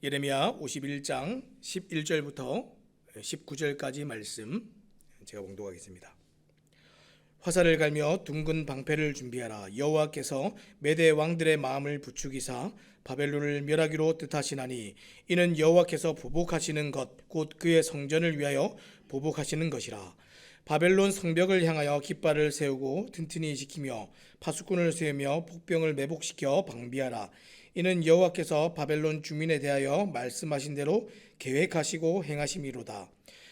예레미야 51장 11절부터 19절까지 말씀 제가 봉독하겠습니다. 화살을 갈며 둥근 방패를 준비하라. 여호와께서 메대 왕들의 마음을 부추기사 바벨론을 멸하기로 뜻하시나니 이는 여호와께서 보복하시는 것 곧 그의 성전을 위하여 보복하시는 것이라. 바벨론 성벽을 향하여 깃발을 세우고 튼튼히 지키며 파수꾼을 세우며 복병을 매복시켜 방비하라. 이는 여호와께서 바벨론 주민에 대하여 말씀하신 대로 계획하시고 행하심이로다.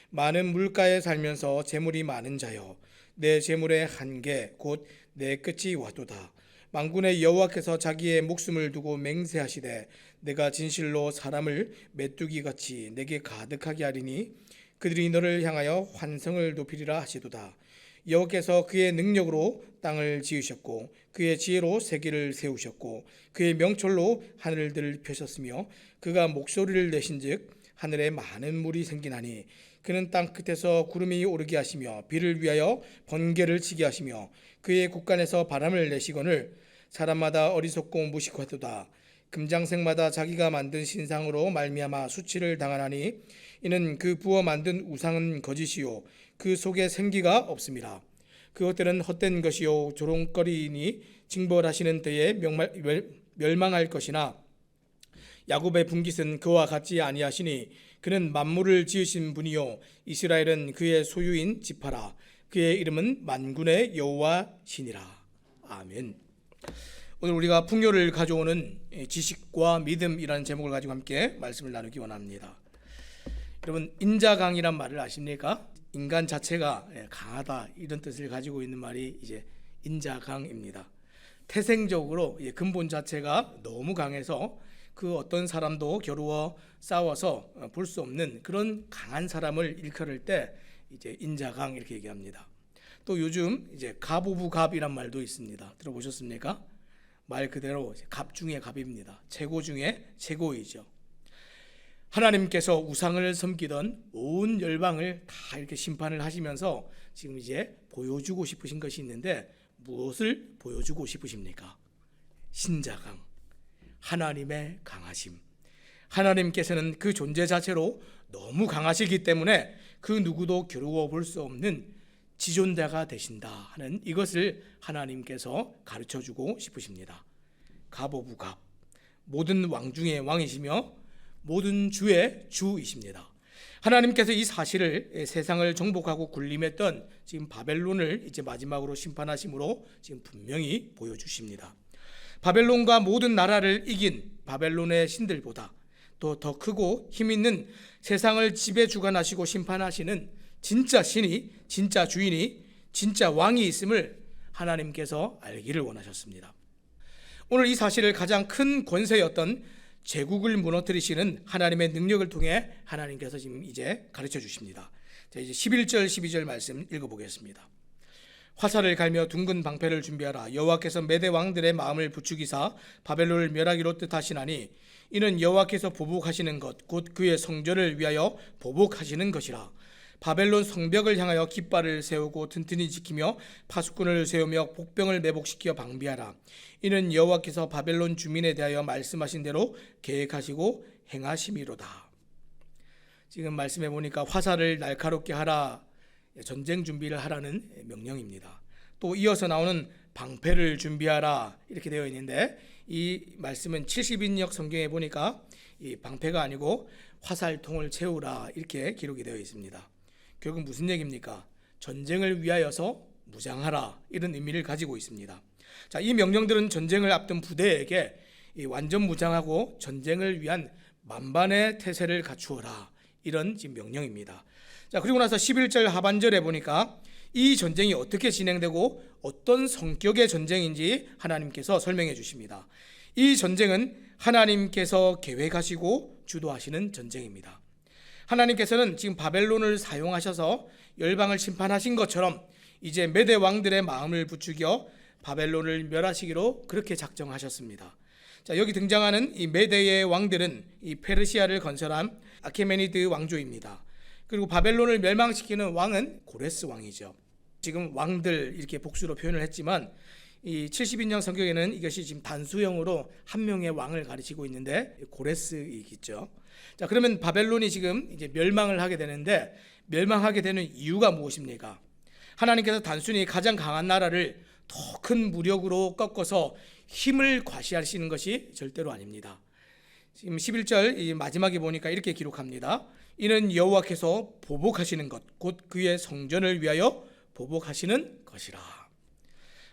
많은 물가에 살면서 재물이 많은 자여, 내 재물의 한계 곧 내 끝이 와도다. 만군의 여호와께서 자기의 목숨을 두고 맹세하시되 내가 진실로 사람을 메뚜기같이 내게 가득하게 하리니 그들이 너를 향하여 환성을 높이리라 하시도다. 여호와께서 그의 능력으로 땅을 지으셨고 그의 지혜로 세계를 세우셨고 그의 명철로 하늘들을 펴셨으며 그가 목소리를 내신즉 하늘에 많은 물이 생기나니 그는 땅 끝에서 구름이 오르게 하시며 비를 위하여 번개를 치게 하시며 그의 곳간에서 바람을 내시거늘 사람마다 어리석고 무식하도다. 금장색마다 자기가 만든 신상으로 말미암아 수치를 당하나니 이는 그 부어 만든 우상은 거짓이요 그 속에 생기가 없음이라. 그것들은 헛된 것이요 조롱거리니 징벌하시는 때에 멸망할 것이나 야곱의 분깃은 그와 같지 아니하시니 그는 만물을 지으신 분이요 이스라엘은 그의 소유인 지파라. 그의 이름은 만군의 여호와시니라. 아멘. 오늘 우리가 풍요를 가져오는 지식과 믿음이라는 제목을 가지고 함께 말씀을 나누기 원합니다. 여러분, 인자강이란 말을 아십니까? 인간 자체가 강하다 이런 뜻을 가지고 있는 말이 이제 인자강입니다. 태생적으로 근본 자체가 너무 강해서 그 어떤 사람도 겨루어 싸워서 볼 수 없는 그런 강한 사람을 일컬을 때 이제 인자강 이렇게 얘기합니다. 또 요즘 이제 갑 오브 갑이란 말도 있습니다. 들어보셨습니까? 말 그대로 갑 중에 갑입니다. 최고 중에 최고이죠. 하나님께서 우상을 섬기던 온 열방을 다 이렇게 심판을 하시면서 지금 이제 보여주고 싶으신 것이 있는데 무엇을 보여주고 싶으십니까? 신자강, 하나님의 강하심. 하나님께서는 그 존재 자체로 너무 강하시기 때문에 그 누구도 겨루어 볼 수 없는 지존자가 되신다 하는 이것을 하나님께서 가르쳐주고 싶으십니다. 갑 오브 갑, 모든 왕 중에 왕이시며 모든 주의 주이십니다. 하나님께서 이 사실을 세상을 정복하고 군림했던 지금 바벨론을 이제 마지막으로 심판하심으로 지금 분명히 보여주십니다. 바벨론과 모든 나라를 이긴 바벨론의 신들보다 또 더 크고 힘있는 세상을 지배 주관하시고 심판하시는 진짜 신이, 진짜 주인이, 진짜 왕이 있음을 하나님께서 알기를 원하셨습니다. 오늘 이 사실을 가장 큰 권세였던 제국을 무너뜨리시는 하나님의 능력을 통해 하나님께서 지금 이제 가르쳐 주십니다. 자, 이제 11절 12절 말씀 읽어보겠습니다. 화살을 갈며 둥근 방패를 준비하라. 여호와께서 메대 왕들의 마음을 부추기사 바벨론을 멸하기로 뜻하시나니 이는 여호와께서 보복하시는 것 곧 그의 성전을 위하여 보복하시는 것이라. 바벨론 성벽을 향하여 깃발을 세우고 튼튼히 지키며 파수꾼을 세우며 복병을 매복시켜 방비하라. 이는 여호와께서 바벨론 주민에 대하여 말씀하신 대로 계획하시고 행하심이로다. 지금 말씀해 보니까 화살을 날카롭게 하라, 전쟁 준비를 하라는 명령입니다. 또 이어서 나오는 방패를 준비하라 이렇게 되어 있는데 이 말씀은 70인역 성경에 보니까 이 방패가 아니고 화살통을 채우라 이렇게 기록이 되어 있습니다. 결국 무슨 얘기입니까? 전쟁을 위하여서 무장하라 이런 의미를 가지고 있습니다. 자, 이 명령들은 전쟁을 앞둔 부대에게 이 완전 무장하고 전쟁을 위한 만반의 태세를 갖추어라 이런 지금 명령입니다. 자, 그리고 나서 11절 하반절에 보니까 이 전쟁이 어떻게 진행되고 어떤 성격의 전쟁인지 하나님께서 설명해 주십니다. 이 전쟁은 하나님께서 계획하시고 주도하시는 전쟁입니다. 하나님께서는 지금 바벨론을 사용하셔서 열방을 심판하신 것처럼 이제 메대 왕들의 마음을 부추겨 바벨론을 멸하시기로 그렇게 작정하셨습니다. 자, 여기 등장하는 이 메대의 왕들은 이 페르시아를 건설한 아케메니드 왕조입니다. 그리고 바벨론을 멸망시키는 왕은 고레스 왕이죠. 지금 왕들 이렇게 복수로 표현을 했지만 이 70인장 성경에는 이것이 지금 단수형으로 한 명의 왕을 가리키고 있는데 고레스이겠죠. 자, 그러면 바벨론이 지금 이제 멸망을 하게 되는데 멸망하게 되는 이유가 무엇입니까? 하나님께서 단순히 가장 강한 나라를 더 큰 무력으로 꺾어서 힘을 과시하시는 것이 절대로 아닙니다. 지금 11절 이 마지막에 보니까 이렇게 기록합니다. 이는 여호와께서 보복하시는 것 곧 그의 성전을 위하여 보복하시는 것이라.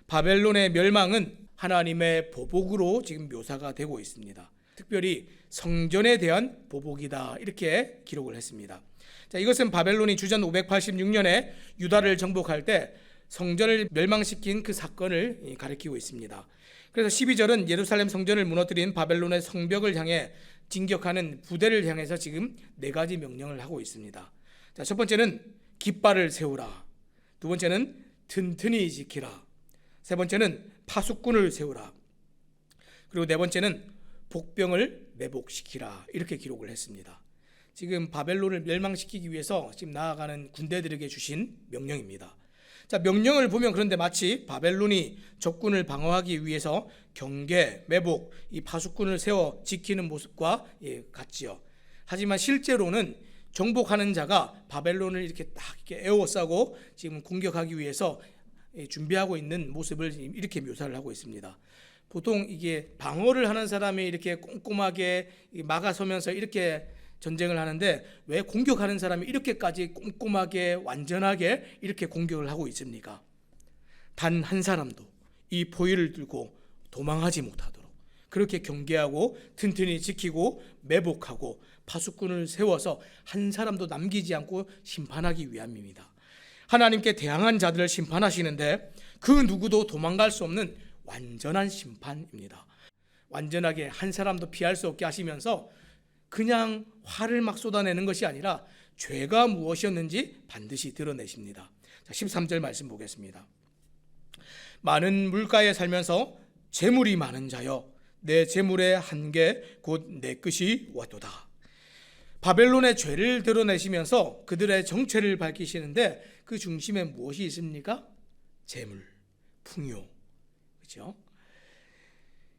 바벨론의 멸망은 하나님의 보복으로 지금 묘사가 되고 있습니다. 특별히 성전에 대한 보복이다 이렇게 기록을 했습니다. 자, 이것은 바벨론이 주전 586년에 유다를 정복할 때 성전을 멸망시킨 그 사건을 가리키고 있습니다. 그래서 12절은 예루살렘 성전을 무너뜨린 바벨론의 성벽을 향해 진격하는 부대를 향해서 지금 4가지 명령을 하고 있습니다. 자, 첫 번째는 깃발을 세우라. 두 번째는 튼튼히 지키라. 세 번째는 파수꾼을 세우라. 그리고 네 번째는 복병을 매복시키라. 이렇게 기록을 했습니다. 지금 바벨론을 멸망시키기 위해서 지금 나아가는 군대들에게 주신 명령입니다. 자, 명령을 보면 그런데 마치 바벨론이 적군을 방어하기 위해서 경계, 매복, 이 파수꾼을 세워 지키는 모습과 같지요. 하지만 실제로는 정복하는 자가 바벨론을 이렇게 딱 이렇게 에워싸고 지금 공격하기 위해서 준비하고 있는 모습을 이렇게 묘사를 하고 있습니다. 보통 이게 방어를 하는 사람이 이렇게 꼼꼼하게 막아서면서 이렇게 전쟁을 하는데 왜 공격하는 사람이 이렇게까지 꼼꼼하게 완전하게 이렇게 공격을 하고 있습니까? 단 한 사람도 이 포위를 들고 도망하지 못하도록 그렇게 경계하고 튼튼히 지키고 매복하고 파수꾼을 세워서 한 사람도 남기지 않고 심판하기 위함입니다. 하나님께 대항한 자들을 심판하시는데 그 누구도 도망갈 수 없는 완전한 심판입니다. 완전하게 한 사람도 피할 수 없게 하시면서 그냥 화를 막 쏟아내는 것이 아니라 죄가 무엇이었는지 반드시 드러내십니다. 자, 13절 말씀 보겠습니다. 많은 물가에 살면서 재물이 많은 자여 내 재물의 한계 곧 내 끝이 왔도다. 바벨론의 죄를 드러내시면서 그들의 정체를 밝히시는데 그 중심에 무엇이 있습니까? 재물, 풍요. 그렇죠?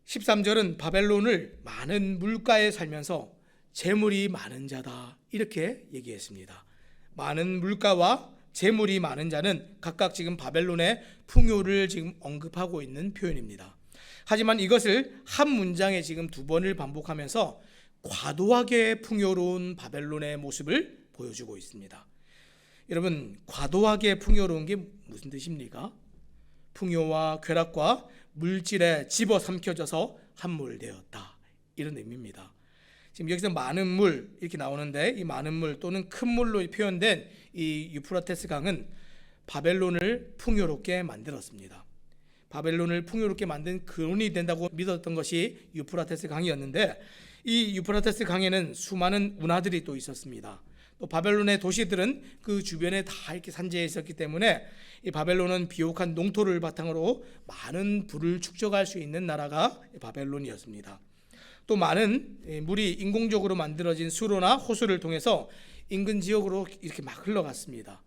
13절은 바벨론을 많은 물가에 살면서 재물이 많은 자다 이렇게 얘기했습니다. 많은 물가와 재물이 많은 자는 각각 지금 바벨론의 풍요를 지금 언급하고 있는 표현입니다. 하지만 이것을 한 문장에 지금 2번을 반복하면서 과도하게 풍요로운 바벨론의 모습을 보여주고 있습니다. 여러분, 과도하게 풍요로운 게 무슨 뜻입니까? 풍요와 쾌락과 물질에 집어삼켜져서 함몰되었다 이런 의미입니다. 지금 여기서 많은 물 이렇게 나오는데 이 많은 물 또는 큰 물로 표현된 이 유프라테스 강은 바벨론을 풍요롭게 만들었습니다. 바벨론을 풍요롭게 만든 근원이 된다고 믿었던 것이 유프라테스 강이었는데 이 유프라테스 강에는 수많은 운하들이 또 있었습니다. 또 바벨론의 도시들은 그 주변에 다 이렇게 산재해 있었기 때문에 이 바벨론은 비옥한 농토를 바탕으로 많은 부를 축적할 수 있는 나라가 바벨론이었습니다. 또 많은 물이 인공적으로 만들어진 수로나 호수를 통해서 인근 지역으로 이렇게 막 흘러갔습니다.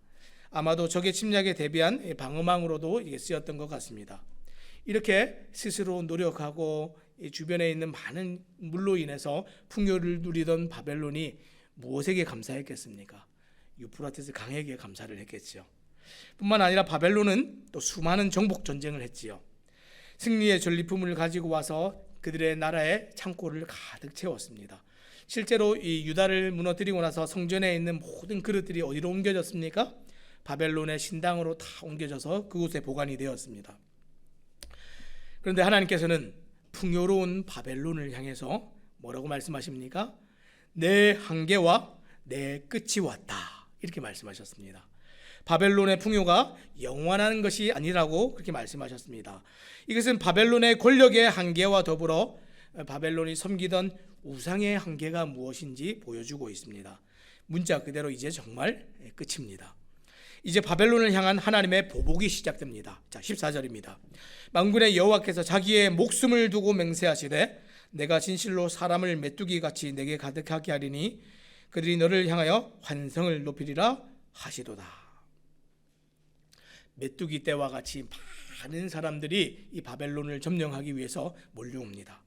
아마도 적의 침략에 대비한 방어망으로도 이게 쓰였던 것 같습니다. 이렇게 스스로 노력하고 주변에 있는 많은 물로 인해서 풍요를 누리던 바벨론이 무엇에게 감사했겠습니까? 유프라테스 강에게 감사를 했겠지요. 뿐만 아니라 바벨론은 또 수많은 정복 전쟁을 했지요. 승리의 전리품을 가지고 와서 그들의 나라에 창고를 가득 채웠습니다. 실제로 이 유다를 무너뜨리고 나서 성전에 있는 모든 그릇들이 어디로 옮겨졌습니까? 바벨론의 신당으로 다 옮겨져서 그곳에 보관이 되었습니다. 그런데 하나님께서는 풍요로운 바벨론을 향해서 뭐라고 말씀하십니까? 내 한계와 내 끝이 왔다 이렇게 말씀하셨습니다. 바벨론의 풍요가 영원한 것이 아니라고 그렇게 말씀하셨습니다. 이것은 바벨론의 권력의 한계와 더불어 바벨론이 섬기던 우상의 한계가 무엇인지 보여주고 있습니다. 문자 그대로 이제 정말 끝입니다. 이제 바벨론을 향한 하나님의 보복이 시작됩니다. 자, 14절입니다. 만군의 여호와께서 자기의 목숨을 두고 맹세하시되 내가 진실로 사람을 메뚜기 같이 내게 가득하게 하리니 그들이 너를 향하여 환성을 높이리라 하시도다. 메뚜기 떼와 같이 많은 사람들이 이 바벨론을 점령하기 위해서 몰려옵니다.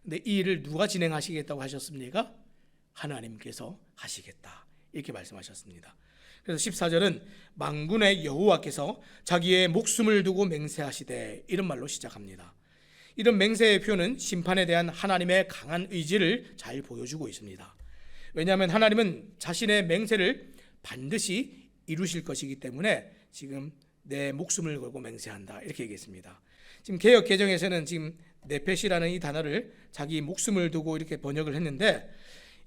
근데 이 일을 누가 진행하시겠다고 하셨습니까? 하나님께서 하시겠다, 이렇게 말씀하셨습니다. 그래서 14절은 만군의 여호와께서 자기의 목숨을 두고 맹세하시되, 이런 말로 시작합니다. 이런 맹세의 표현은 심판에 대한 하나님의 강한 의지를 잘 보여주고 있습니다. 왜냐하면 하나님은 자신의 맹세를 반드시 이루실 것이기 때문에 지금 내 목숨을 걸고 맹세한다, 이렇게 얘기했습니다. 지금 개역 개정에서는 지금 네펫이라는 이 단어를 자기 목숨을 두고 이렇게 번역을 했는데,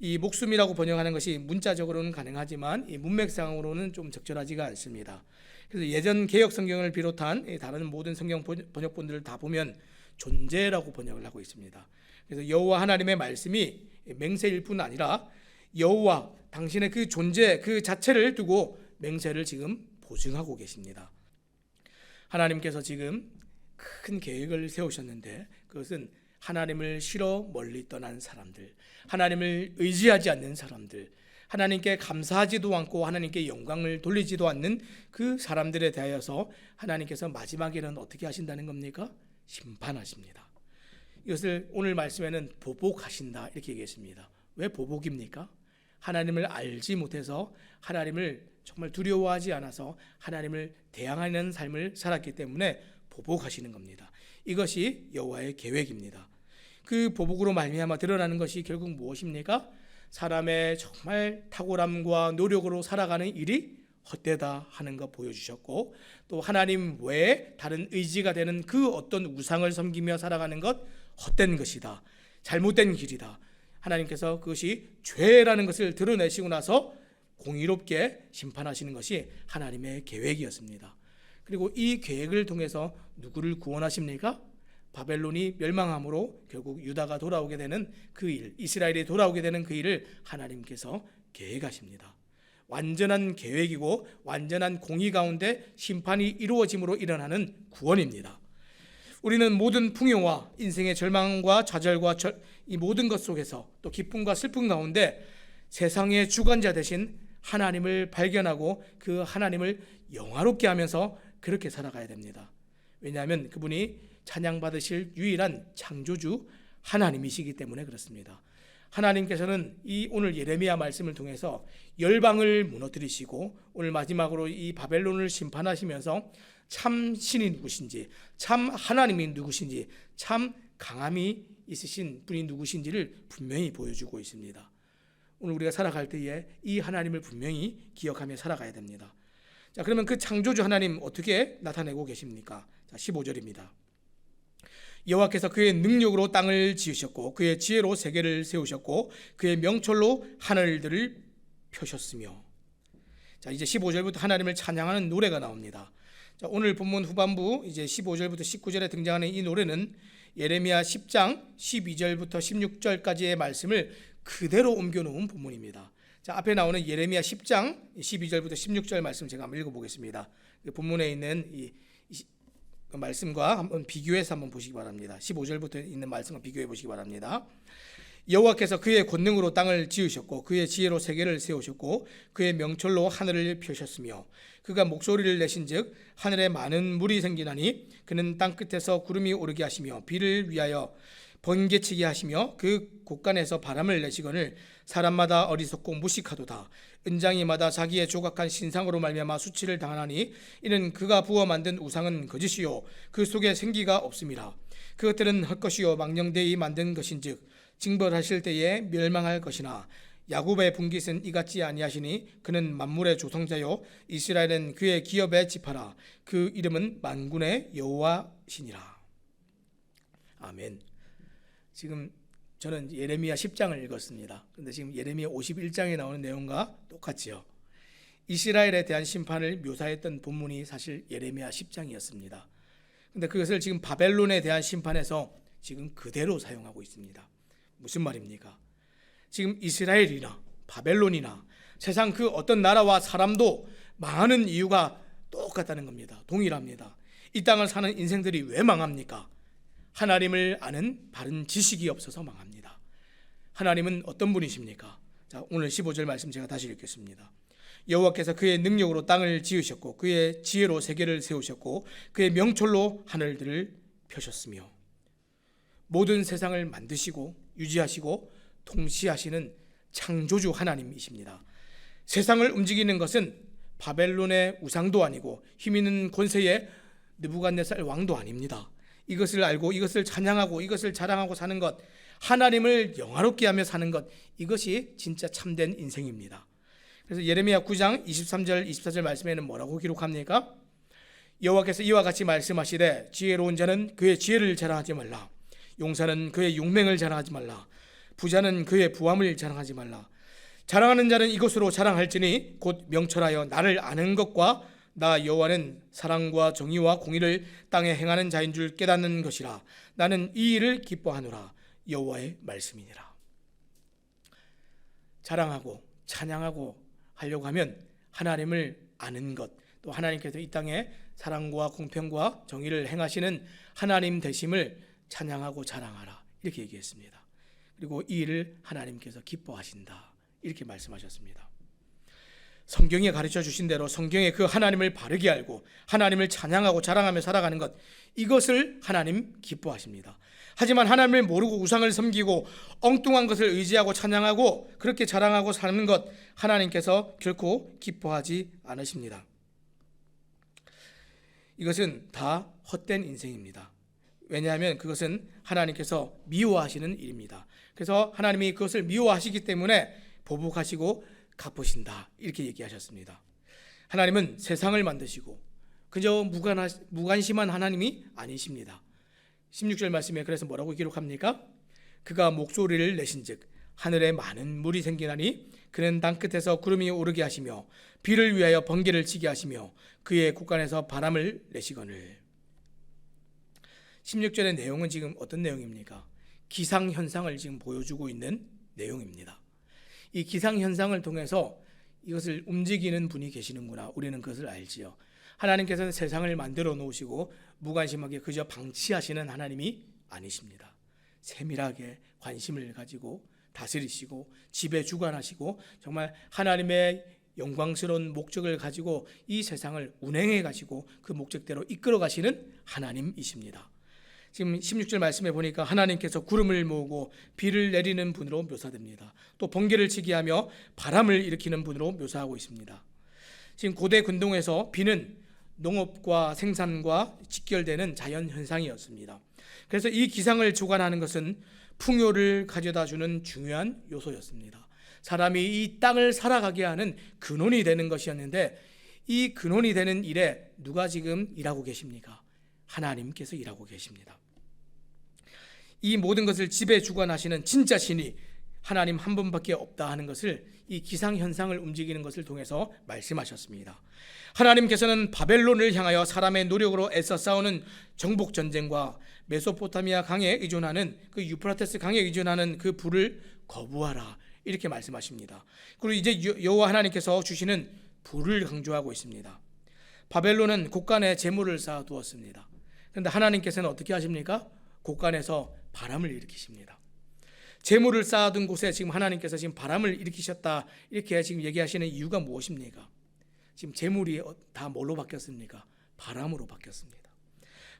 이 목숨이라고 번역하는 것이 문자적으로는 가능하지만 이 문맥상으로는 좀 적절하지가 않습니다. 그래서 예전 개역 성경을 비롯한 다른 모든 성경 번역본들을 다 보면 존재라고 번역을 하고 있습니다. 그래서 여호와 하나님의 말씀이 맹세일 뿐 아니라 여호와 당신의 그 존재 그 자체를 두고 맹세를 지금 보증하고 계십니다. 하나님께서 지금 큰 계획을 세우셨는데, 그것은 하나님을 싫어 멀리 떠난 사람들, 하나님을 의지하지 않는 사람들, 하나님께 감사하지도 않고 하나님께 영광을 돌리지도 않는 그 사람들에 대하여서 하나님께서 마지막에는 어떻게 하신다는 겁니까? 심판하십니다. 이것을 오늘 말씀에는 보복하신다, 이렇게 얘기했습니다. 왜 보복입니까? 하나님을 알지 못해서, 하나님을 정말 두려워하지 않아서 하나님을 대항하는 삶을 살았기 때문에 보복하시는 겁니다. 이것이 여호와의 계획입니다. 그 보복으로 말미암아 드러나는 것이 결국 무엇입니까? 사람의 정말 탁월함과 노력으로 살아가는 일이 헛되다 하는 것 보여주셨고, 또 하나님 외에 다른 의지가 되는 그 어떤 우상을 섬기며 살아가는 것 헛된 것이다, 잘못된 길이다. 하나님께서 그것이 죄라는 것을 드러내시고 나서 공의롭게 심판하시는 것이 하나님의 계획이었습니다. 그리고 이 계획을 통해서 누구를 구원하십니까? 바벨론이 멸망함으로 결국 유다가 돌아오게 되는 그 일, 이스라엘이 돌아오게 되는 그 일을 하나님께서 계획하십니다. 완전한 계획이고 완전한 공의 가운데 심판이 이루어짐으로 일어나는 구원입니다. 우리는 모든 풍요와 인생의 절망과 좌절과 이 모든 것 속에서, 또 기쁨과 슬픔 가운데 세상의 주관자 되신 하나님을 발견하고 그 하나님을 영화롭게 하면서 그렇게 살아가야 됩니다. 왜냐하면 그분이 찬양받으실 유일한 창조주 하나님이시기 때문에 그렇습니다. 하나님께서는 이 오늘 예레미야 말씀을 통해서 열방을 무너뜨리시고 오늘 마지막으로 이 바벨론을 심판하시면서 참 신이 누구신지, 참 하나님이 누구신지, 참 강함이 있으신 분이 누구신지를 분명히 보여주고 있습니다. 오늘 우리가 살아갈 때에 이 하나님을 분명히 기억하며 살아가야 됩니다. 자, 그러면 그 창조주 하나님 어떻게 나타내고 계십니까? 자, 15절입니다. 여호와께서 그의 능력으로 땅을 지으셨고 그의 지혜로 세계를 세우셨고 그의 명철로 하늘들을 펴셨으며. 자, 이제 15절부터 하나님을 찬양하는 노래가 나옵니다. 자, 오늘 본문 후반부 이제 15절부터 19절에 등장하는 이 노래는 예레미야 10장 12절부터 16절까지의 말씀을 그대로 옮겨놓은 본문입니다. 자, 앞에 나오는 예레미야 10장 12절부터 16절 말씀 제가 한번 읽어보겠습니다. 본문에 있는 이 말씀과 한번 비교해서 한번 보시기 바랍니다. 15절부터 있는 말씀과 비교해 보시기 바랍니다. 여호와께서 그의 권능으로 땅을 지으셨고 그의 지혜로 세계를 세우셨고 그의 명철로 하늘을 펴셨으며 그가 목소리를 내신즉 하늘에 많은 물이 생기나니 그는 땅 끝에서 구름이 오르게 하시며 비를 위하여 번개치게 하시며 그 곳간에서 바람을 내시거늘 사람마다 어리석고 무식하도다. 은장이마다 자기의 조각한 신상으로 말미암아 수치를 당하나니 이는 그가 부어 만든 우상은 거짓이요 그 속에 생기가 없음이라. 그것들은 헛것이요 망령되이 만든 것인즉 징벌하실 때에 멸망할 것이나 야곱의 분깃은 이같지 아니하시니 그는 만물의 조성자요 이스라엘은 그의 기업의 지파라. 그 이름은 만군의 여호와시니라. 아멘. 지금 저는 예레미야 10장을 읽었습니다. 그런데 지금 예레미야 51장에 나오는 내용과 똑같지요. 이스라엘에 대한 심판을 묘사했던 본문이 사실 예레미야 10장이었습니다. 그런데 그것을 지금 바벨론에 대한 심판에서 지금 그대로 사용하고 있습니다. 무슨 말입니까? 지금 이스라엘이나 바벨론이나 세상 그 어떤 나라와 사람도 망하는 이유가 똑같다는 겁니다. 동일합니다. 이 땅을 사는 인생들이 왜 망합니까? 하나님을 아는 바른 지식이 없어서 망합니다. 하나님은 어떤 분이십니까? 자, 오늘 15절 말씀 제가 다시 읽겠습니다. 여호와께서 그의 능력으로 땅을 지으셨고 그의 지혜로 세계를 세우셨고 그의 명철로 하늘들을 펴셨으며 모든 세상을 만드시고 유지하시고 통치하시는 창조주 하나님이십니다. 세상을 움직이는 것은 바벨론의 우상도 아니고 힘있는 권세의 느부갓네살 왕도 아닙니다. 이것을 알고 이것을 찬양하고 이것을 자랑하고 사는 것, 하나님을 영화롭게 하며 사는 것, 이것이 진짜 참된 인생입니다. 그래서 예레미야 9장 23절 24절 말씀에는 뭐라고 기록합니까? 여호와께서 이와 같이 말씀하시되 지혜로운 자는 그의 지혜를 자랑하지 말라. 용사는 그의 용맹을 자랑하지 말라. 부자는 그의 부함을 자랑하지 말라. 자랑하는 자는 이것으로 자랑할지니 곧 명철하여 나를 아는 것과 나 여호와는 사랑과 정의와 공의를 땅에 행하는 자인 줄 깨닫는 것이라. 나는 이 일을 기뻐하노라. 여호와의 말씀이니라. 자랑하고 찬양하고 하려고 하면 하나님을 아는 것, 또 하나님께서 이 땅에 사랑과 공평과 정의를 행하시는 하나님 되심을 찬양하고 자랑하라, 이렇게 얘기했습니다. 그리고 이 일을 하나님께서 기뻐하신다, 이렇게 말씀하셨습니다. 성경에 가르쳐 주신 대로 성경에 그 하나님을 바르게 알고 하나님을 찬양하고 자랑하며 살아가는 것, 이것을 하나님 기뻐하십니다. 하지만 하나님을 모르고 우상을 섬기고 엉뚱한 것을 의지하고 찬양하고 그렇게 자랑하고 사는 것, 하나님께서 결코 기뻐하지 않으십니다. 이것은 다 헛된 인생입니다. 왜냐하면 그것은 하나님께서 미워하시는 일입니다. 그래서 하나님이 그것을 미워하시기 때문에 보복하시고 갚으신다, 이렇게 얘기하셨습니다. 하나님은 세상을 만드시고 그저 무관심한 하나님이 아니십니다. 16절 말씀에 그래서 뭐라고 기록합니까? 그가 목소리를 내신즉 하늘에 많은 물이 생기나니 그는 땅끝에서 구름이 오르게 하시며 비를 위하여 번개를 치게 하시며 그의 곳간에서 바람을 내시거늘. 16절의 내용은 지금 어떤 내용입니까? 기상현상을 지금 보여주고 있는 내용입니다. 이 기상현상을 통해서 이것을 움직이는 분이 계시는구나, 우리는 그것을 알지요. 하나님께서는 세상을 만들어 놓으시고 무관심하게 그저 방치하시는 하나님이 아니십니다. 세밀하게 관심을 가지고 다스리시고 지배 주관하시고 정말 하나님의 영광스러운 목적을 가지고 이 세상을 운행해 가시고 그 목적대로 이끌어 가시는 하나님이십니다. 지금 16절 말씀에 보니까 하나님께서 구름을 모으고 비를 내리는 분으로 묘사됩니다. 또 번개를 치게 하며 바람을 일으키는 분으로 묘사하고 있습니다. 지금 고대 근동에서 비는 농업과 생산과 직결되는 자연현상이었습니다. 그래서 이 기상을 주관하는 것은 풍요를 가져다주는 중요한 요소였습니다. 사람이 이 땅을 살아가게 하는 근원이 되는 것이었는데, 이 근원이 되는 일에 누가 지금 일하고 계십니까? 하나님께서 일하고 계십니다. 이 모든 것을 지배 주관하시는 진짜 신이 하나님 한 분밖에 없다 하는 것을 이 기상현상을 움직이는 것을 통해서 말씀하셨습니다. 하나님께서는 바벨론을 향하여 사람의 노력으로 애써 싸우는 정복전쟁과 메소포타미아 강에 의존하는 그 유프라테스 강에 의존하는 그 불을 거부하라, 이렇게 말씀하십니다. 그리고 이제 여호와 하나님께서 주시는 불을 강조하고 있습니다. 바벨론은 곳간에 재물을 쌓아두었습니다. 그런데 하나님께서는 어떻게 하십니까? 곳간에서 바람을 일으키십니다. 재물을 쌓아둔 곳에 지금 하나님께서 지금 바람을 일으키셨다, 이렇게 지금 얘기하시는 이유가 무엇입니까? 지금 재물이 다 뭘로 바뀌었습니까? 바람으로 바뀌었습니다.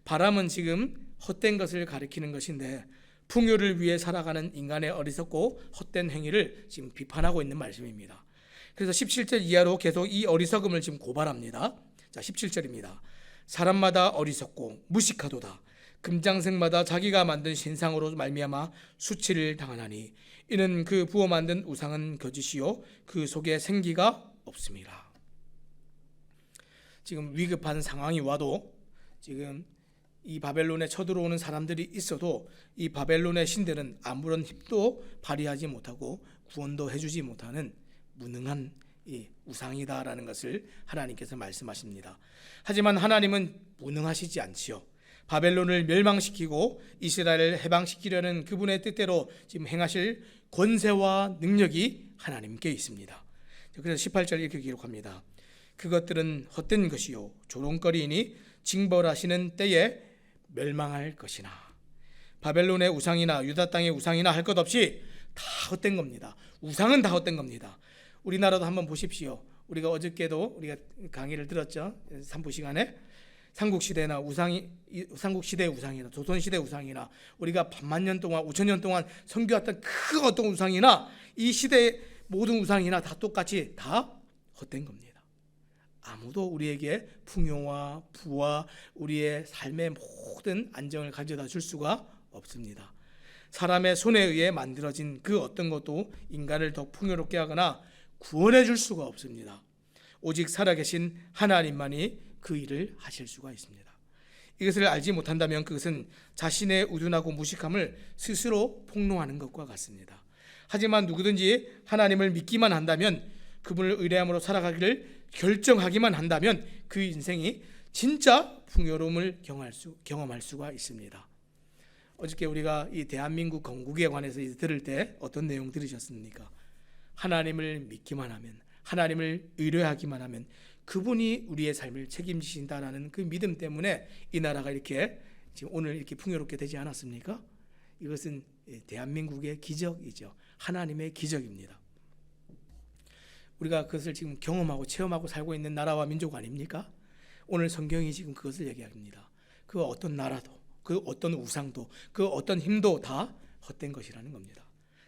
바람은 지금 헛된 것을 가리키는 것인데, 풍요를 위해 살아가는 인간의 어리석고 헛된 행위를 지금 비판하고 있는 말씀입니다. 그래서 17절 이하로 계속 이 어리석음을 지금 고발합니다. 자, 17절입니다. 사람마다 어리석고 무식하도다. 금장색마다 자기가 만든 신상으로 말미암아 수치를 당하나니 이는 그 부어 만든 우상은 거짓이요 그 속에 생기가 없음이라. 지금 위급한 상황이 와도, 지금 이 바벨론에 쳐들어오는 사람들이 있어도 이 바벨론의 신들은 아무런 힘도 발휘하지 못하고 구원도 해주지 못하는 무능한 이 우상이다라는 것을 하나님께서 말씀하십니다. 하지만 하나님은 무능하시지 않지요. 바벨론을 멸망시키고 이스라엘을 해방시키려는 그분의 뜻대로 지금 행하실 권세와 능력이 하나님께 있습니다. 그래서 18절 이렇게 기록합니다. 그것들은 헛된 것이요 조롱거리이니 징벌하시는 때에 멸망할 것이나. 바벨론의 우상이나 유다 땅의 우상이나 할 것 없이 다 헛된 겁니다. 우상은 다 헛된 겁니다. 우리나라도 한번 보십시오. 우리가 어저께도 우리가 강의를 들었죠. 3부 시간에 삼국시대나 삼국시대 우상이나 조선시대 우상이나 우리가 반만 년 동안 5,000년 동안 섬겨왔던 그 어떤 우상이나 이 시대의 모든 우상이나 다 똑같이 다 헛된 겁니다. 아무도 우리에게 풍요와 부와 우리의 삶의 모든 안정을 가져다 줄 수가 없습니다. 사람의 손에 의해 만들어진 그 어떤 것도 인간을 더 풍요롭게 하거나 구원해 줄 수가 없습니다. 오직 살아계신 하나님만이 그 일을 하실 수가 있습니다. 이것을 알지 못한다면 그것은 자신의 우둔하고 무식함을 스스로 폭로하는 것과 같습니다. 하지만 누구든지 하나님을 믿기만 한다면, 그분을 의뢰함으로 살아가기를 결정하기만 한다면 그 인생이 진짜 풍요로움을 경험할 수가 있습니다. 어저께 우리가 이 대한민국 건국에 관해서 들을 때 어떤 내용 들으셨습니까? 하나님을 믿기만 하면, 하나님을 의뢰하기만 하면 그분이 우리의 삶을 책임지신다라는 그 믿음 때문에 이 나라가 이렇게 지금 오늘 이렇게 풍요롭게 되지 않았습니까? 이것은 대한민국의 기적이죠. 하나님의 기적입니다. 우리가 그것을 지금 경험하고 체험하고 살고 있는 나라와 민족 아닙니까? 오늘 성경이 지금 그것을 얘기합니다. 그 어떤 나라도, 그 어떤 우상도, 그 어떤 힘도 다 헛된 것이라는 겁니다.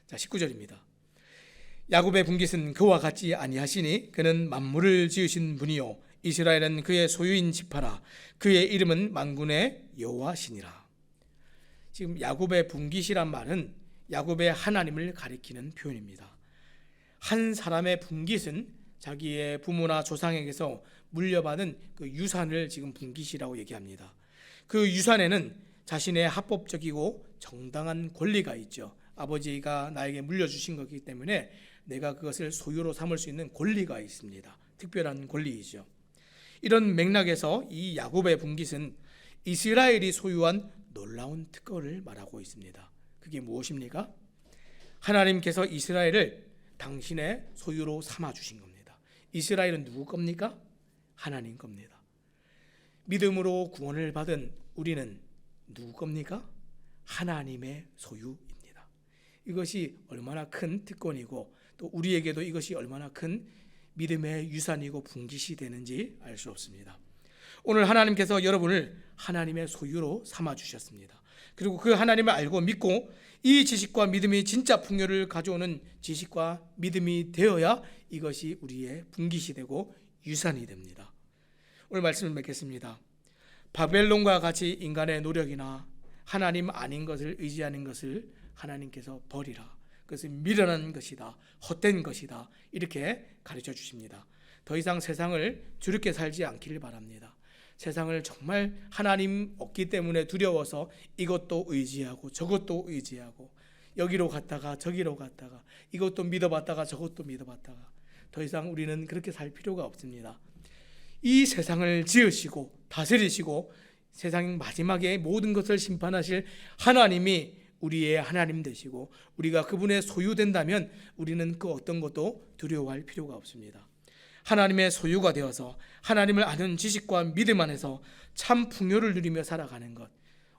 자, 19절입니다. 야곱의 분깃은 그와 같지 아니하시니 그는 만물을 지으신 분이요 이스라엘은 그의 소유인 지파라. 그의 이름은 만군의 여호와시니라. 지금 야곱의 분깃이란 말은 야곱의 하나님을 가리키는 표현입니다. 한 사람의 분깃은 자기의 부모나 조상에게서 물려받은 그 유산을 지금 분깃이라고 얘기합니다. 그 유산에는 자신의 합법적이고 정당한 권리가 있죠. 아버지가 나에게 물려주신 것이기 때문에 내가 그것을 소유로 삼을 수 있는 권리가 있습니다. 특별한 권리이죠. 이런 맥락에서 이 야곱의 분깃은 이스라엘이 소유한 놀라운 특권을 말하고 있습니다. 그게 무엇입니까? 하나님께서 이스라엘을 당신의 소유로 삼아 주신 겁니다. 이스라엘은 누구 겁니까? 하나님 겁니다. 믿음으로 구원을 받은 우리는 누구 겁니까? 하나님의 소유입니다. 이것이 얼마나 큰 특권이고 또 우리에게도 이것이 얼마나 큰 믿음의 유산이고 분깃이 되는지 알 수 없습니다. 오늘 하나님께서 여러분을 하나님의 소유로 삼아 주셨습니다. 그리고 그 하나님을 알고 믿고 이 지식과 믿음이 진짜 풍요를 가져오는 지식과 믿음이 되어야 이것이 우리의 분깃이 되고 유산이 됩니다. 오늘 말씀을 맺겠습니다. 바벨론과 같이 인간의 노력이나 하나님 아닌 것을 의지하는 것을 하나님께서 버리라. 그것은 미련한 것이다, 헛된 것이다, 이렇게 가르쳐 주십니다. 더 이상 세상을 주렵게 살지 않기를 바랍니다. 세상을 정말 하나님 없기 때문에 두려워서 이것도 의지하고 저것도 의지하고 여기로 갔다가 저기로 갔다가 이것도 믿어봤다가 저것도 믿어봤다가 더 이상 우리는 그렇게 살 필요가 없습니다. 이 세상을 지으시고 다스리시고 세상 마지막에 모든 것을 심판하실 하나님이 우리의 하나님 되시고 우리가 그분의 소유된다면 우리는 그 어떤 것도 두려워할 필요가 없습니다. 하나님의 소유가 되어서 하나님을 아는 지식과 믿음 안에서 참 풍요를 누리며 살아가는 것,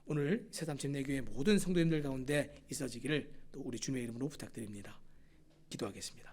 오늘 새삼침내교회 모든 성도님들 가운데 있어지기를 또 우리 주님의 이름으로 부탁드립니다. 기도하겠습니다.